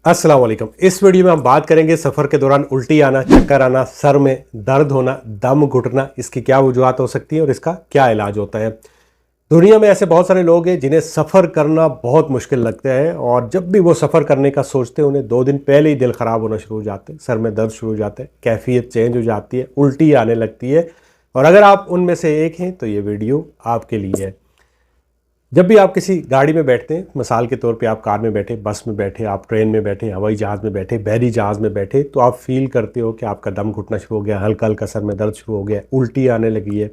अस्सलाम वालेकुम। इस वीडियो में हम बात करेंगे सफ़र के दौरान उल्टी आना, चक्कर आना, सर में दर्द होना, दम घुटना, इसकी क्या वजूहत हो सकती है और इसका क्या इलाज होता है। दुनिया में ऐसे बहुत सारे लोग हैं जिन्हें सफ़र करना बहुत मुश्किल लगता है और जब भी वो सफ़र करने का सोचते हैं उन्हें 2 दिन पहले ही दिल ख़राब होना शुरू हो जाते हैं, सर में दर्द शुरू हो जाता है, कैफियत चेंज हो जाती है, उल्टी आने लगती है। और अगर आप उनमें से एक हैं तो ये वीडियो आपके लिए है। जब भी आप किसी गाड़ी में बैठते हैं, मिसाल के तौर पे आप कार में बैठे, बस में बैठे, आप ट्रेन में बैठे, हवाई जहाज़ में बैठे, बहरी जहाज़ में बैठे, तो आप फील करते हो कि आपका दम घुटना शुरू हो गया, हल्का हल्का सर में दर्द शुरू हो गया, उल्टी आने लगी है।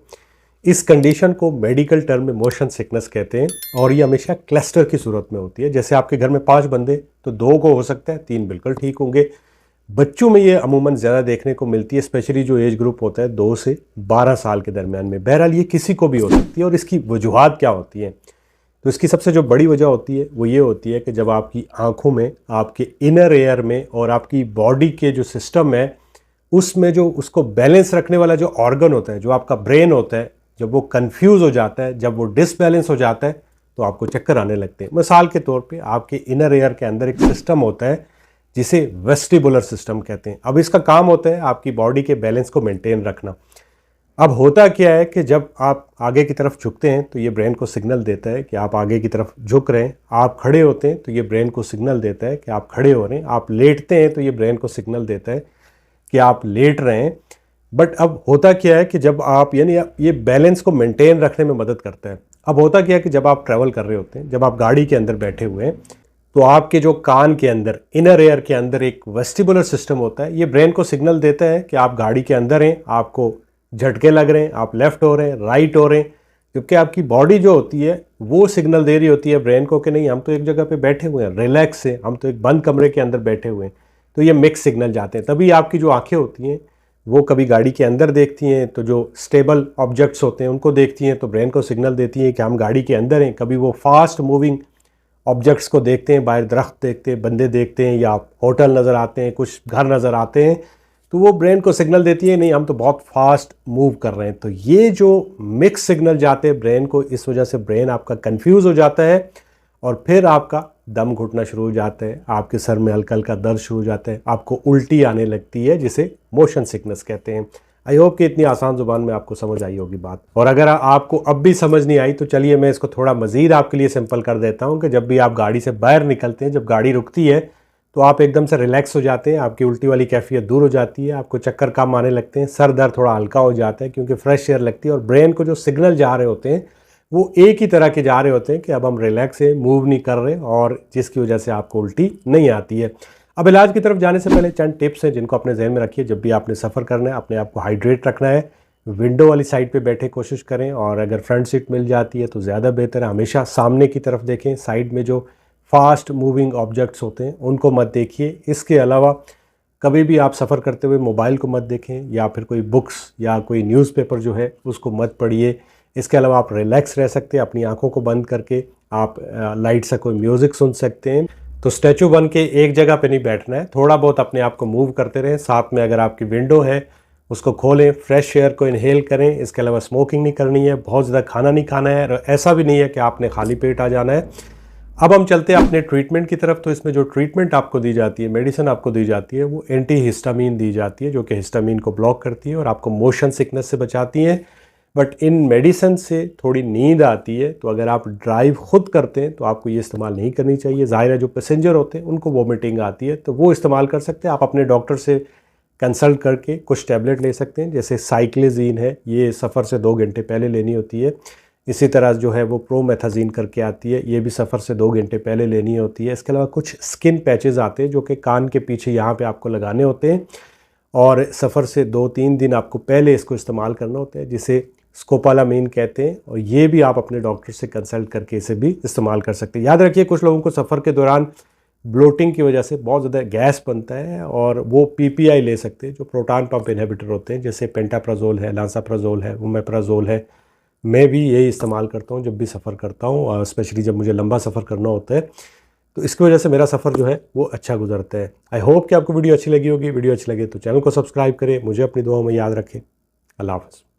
इस कंडीशन को मेडिकल टर्म में मोशन सिकनेस कहते हैं और ये हमेशा क्लस्टर की सूरत में होती है। जैसे आपके घर में 5 बंदे तो 2 को हो सकता है, 3 बिल्कुल ठीक होंगे। बच्चों में ये अमूमन ज़्यादा देखने को मिलती है, स्पेशली जो एज ग्रुप होता है 2 से 12 साल के दरमियान में। बहरहाल ये किसी को भी हो सकती है और इसकी वजूहत क्या होती हैं। तो इसकी सबसे जो बड़ी वजह होती है वो ये होती है कि जब आपकी आँखों में, आपके इनर एयर में और आपकी बॉडी के जो सिस्टम है उसमें जो उसको बैलेंस रखने वाला जो ऑर्गन होता है, जो आपका ब्रेन होता है, जब वो कंफ्यूज हो जाता है, जब वो डिसबैलेंस हो जाता है तो आपको चक्कर आने लगते हैं। मिसाल के तौर पे आपके इनर एयर के अंदर एक सिस्टम होता है जिसे वेस्टिबुलर सिस्टम कहते हैं। अब इसका काम होता है आपकी बॉडी के बैलेंस को मेंटेन रखना। अब होता क्या है कि जब आप आगे की तरफ झुकते हैं तो ये ब्रेन को सिग्नल देता है कि आप आगे की तरफ झुक रहे हैं। आप खड़े होते हैं तो ये ब्रेन को सिग्नल देता है कि आप खड़े हो रहे हैं। आप लेटते हैं तो ये ब्रेन को सिग्नल देता है कि आप लेट रहे हैं। बट अब होता क्या है कि जब आप यानी ये बैलेंस को मेंटेन रखने में मदद करता है। अब होता क्या है कि जब आप ट्रैवल कर रहे होते हैं, जब आप गाड़ी के अंदर बैठे हुए हैं, तो आपके जो कान के अंदर, इनर एयर के अंदर एक वेस्टिबुलर सिस्टम होता है। ये ब्रेन को सिग्नल देता है कि आप गाड़ी के अंदर हैं, आपको झटके लग रहे हैं, आप लेफ़्ट हो रहे हैं, राइट हो रहे हैं, क्योंकि आपकी बॉडी जो होती है वो सिग्नल दे रही होती है ब्रेन को कि नहीं, हम तो एक जगह पे बैठे हुए हैं, रिलैक्स है, हम तो एक बंद कमरे के अंदर बैठे हुए हैं। तो ये मिक्स सिग्नल जाते हैं। तभी आपकी जो आंखें होती हैं वो कभी गाड़ी के अंदर देखती हैं तो जो स्टेबल ऑब्जेक्ट्स होते हैं उनको देखती हैं तो ब्रेन को सिग्नल देती हैं कि हम गाड़ी के अंदर हैं। कभी वो फास्ट मूविंग ऑब्जेक्ट्स को देखते हैं, बाहर दरख्त देखते हैं, बंदे देखते हैं, या होटल नज़र आते हैं, कुछ घर नज़र आते हैं, तो वो ब्रेन को सिग्नल देती है नहीं, हम तो बहुत फास्ट मूव कर रहे हैं। तो ये जो मिक्स सिग्नल जाते हैं ब्रेन को, इस वजह से ब्रेन आपका कंफ्यूज हो जाता है और फिर आपका दम घुटना शुरू हो जाता है, आपके सर में हल्का हल्का दर्द शुरू हो जाता है, आपको उल्टी आने लगती है जिसे मोशन सिकनेस कहते हैं। आई होप कि इतनी आसान ज़ुबान में आपको समझ आई होगी बात। और अगर आपको अब भी समझ नहीं आई तो चलिए मैं इसको थोड़ा मज़ीद आपके लिए सिंपल कर देता हूँ कि जब भी आप गाड़ी से बाहर निकलते हैं, जब गाड़ी रुकती है तो आप एकदम से रिलैक्स हो जाते हैं, आपकी उल्टी वाली कैफियत दूर हो जाती है, आपको चक्कर कम आने लगते हैं, सर दर्द थोड़ा हल्का हो जाता है क्योंकि फ्रेश एयर लगती है और ब्रेन को जो सिग्नल जा रहे होते हैं वो एक ही तरह के जा रहे होते हैं कि अब हम रिलैक्स हैं, मूव नहीं कर रहे, और जिसकी वजह से आपको उल्टी नहीं आती है। अब इलाज की तरफ जाने से पहले चंद टिप्स हैं जिनको अपने जहन में रखिए। जब भी आपने सफ़र करना है, अपने आप को हाइड्रेट रखना है, विंडो वाली साइड पे बैठे कोशिश करें, और अगर फ्रंट सीट मिल जाती है तो ज़्यादा बेहतर है। हमेशा सामने की तरफ देखें, साइड में जो फास्ट मूविंग ऑब्जेक्ट्स होते हैं उनको मत देखिए। इसके अलावा कभी भी आप सफ़र करते हुए मोबाइल को मत देखें या फिर कोई बुक्स या कोई न्यूज़पेपर जो है उसको मत पढ़िए। इसके अलावा आप रिलैक्स रह सकते हैं, अपनी आंखों को बंद करके आप लाइट से कोई म्यूज़िक सुन सकते हैं। तो स्टैचू बन के एक जगह पे नहीं बैठना है, थोड़ा बहुत अपने आप को मूव करते रहें। साथ में अगर आपकी विंडो है उसको खोलें, फ्रेश एयर को इनहेल करें। इसके अलावा स्मोकिंग नहीं करनी है, बहुत ज़्यादा खाना नहीं खाना है, और ऐसा भी नहीं है कि आपने खाली पेट आ जाना है। अब हम चलते हैं अपने ट्रीटमेंट की तरफ। तो इसमें जो ट्रीटमेंट आपको दी जाती है, मेडिसिन आपको दी जाती है, वो एंटी हिस्टामीन दी जाती है जो कि हिस्टामीन को ब्लॉक करती है और आपको मोशन सिकनेस से बचाती हैं। बट इन मेडिसिन से थोड़ी नींद आती है, तो अगर आप ड्राइव खुद करते हैं तो आपको ये इस्तेमाल नहीं करनी चाहिए। ज़ाहिर है जो पैसेंजर होते हैं उनको वोमिटिंग आती है तो वो इस्तेमाल कर सकते हैं। आप अपने डॉक्टर से कंसल्ट करके कुछ टैबलेट ले सकते हैं, जैसे साइक्लोजीन है, ये सफ़र से 2 घंटे पहले लेनी होती है। इसी तरह जो है वो प्रोमेथाजीन करके आती है, ये भी सफ़र से 2 घंटे पहले लेनी होती है। इसके अलावा कुछ स्किन पैचेस आते हैं जो कि कान के पीछे यहाँ पे आपको लगाने होते हैं, और सफ़र से 2-3 दिन आपको पहले इसको इस्तेमाल करना होता है, जिसे स्कोपोलामीन कहते हैं, और ये भी आप अपने डॉक्टर से कंसल्ट करके इसे भी इस्तेमाल कर सकते हैं। याद रखिए कुछ लोगों को सफ़र के दौरान ब्लोटिंग की वजह से बहुत ज़्यादा गैस बनता है और वो पीपीआई ले सकते हैं, जो प्रोटॉन पंप इनहिबिटर होते हैं, जैसे पेंटाप्राजोल है, लांसाप्राजोल है, ओमेप्राजोल है। मैं भी यही इस्तेमाल करता हूँ जब भी सफ़र करता हूँ, और स्पेशली जब मुझे लंबा सफ़र करना होता है, तो इसकी वजह से मेरा सफ़र जो है वो अच्छा गुजरता है। आई होप कि आपको वीडियो अच्छी लगी होगी। वीडियो अच्छी लगे तो चैनल को सब्सक्राइब करें, मुझे अपनी दुआओं में याद रखें। अल्लाह हाफ़िज़।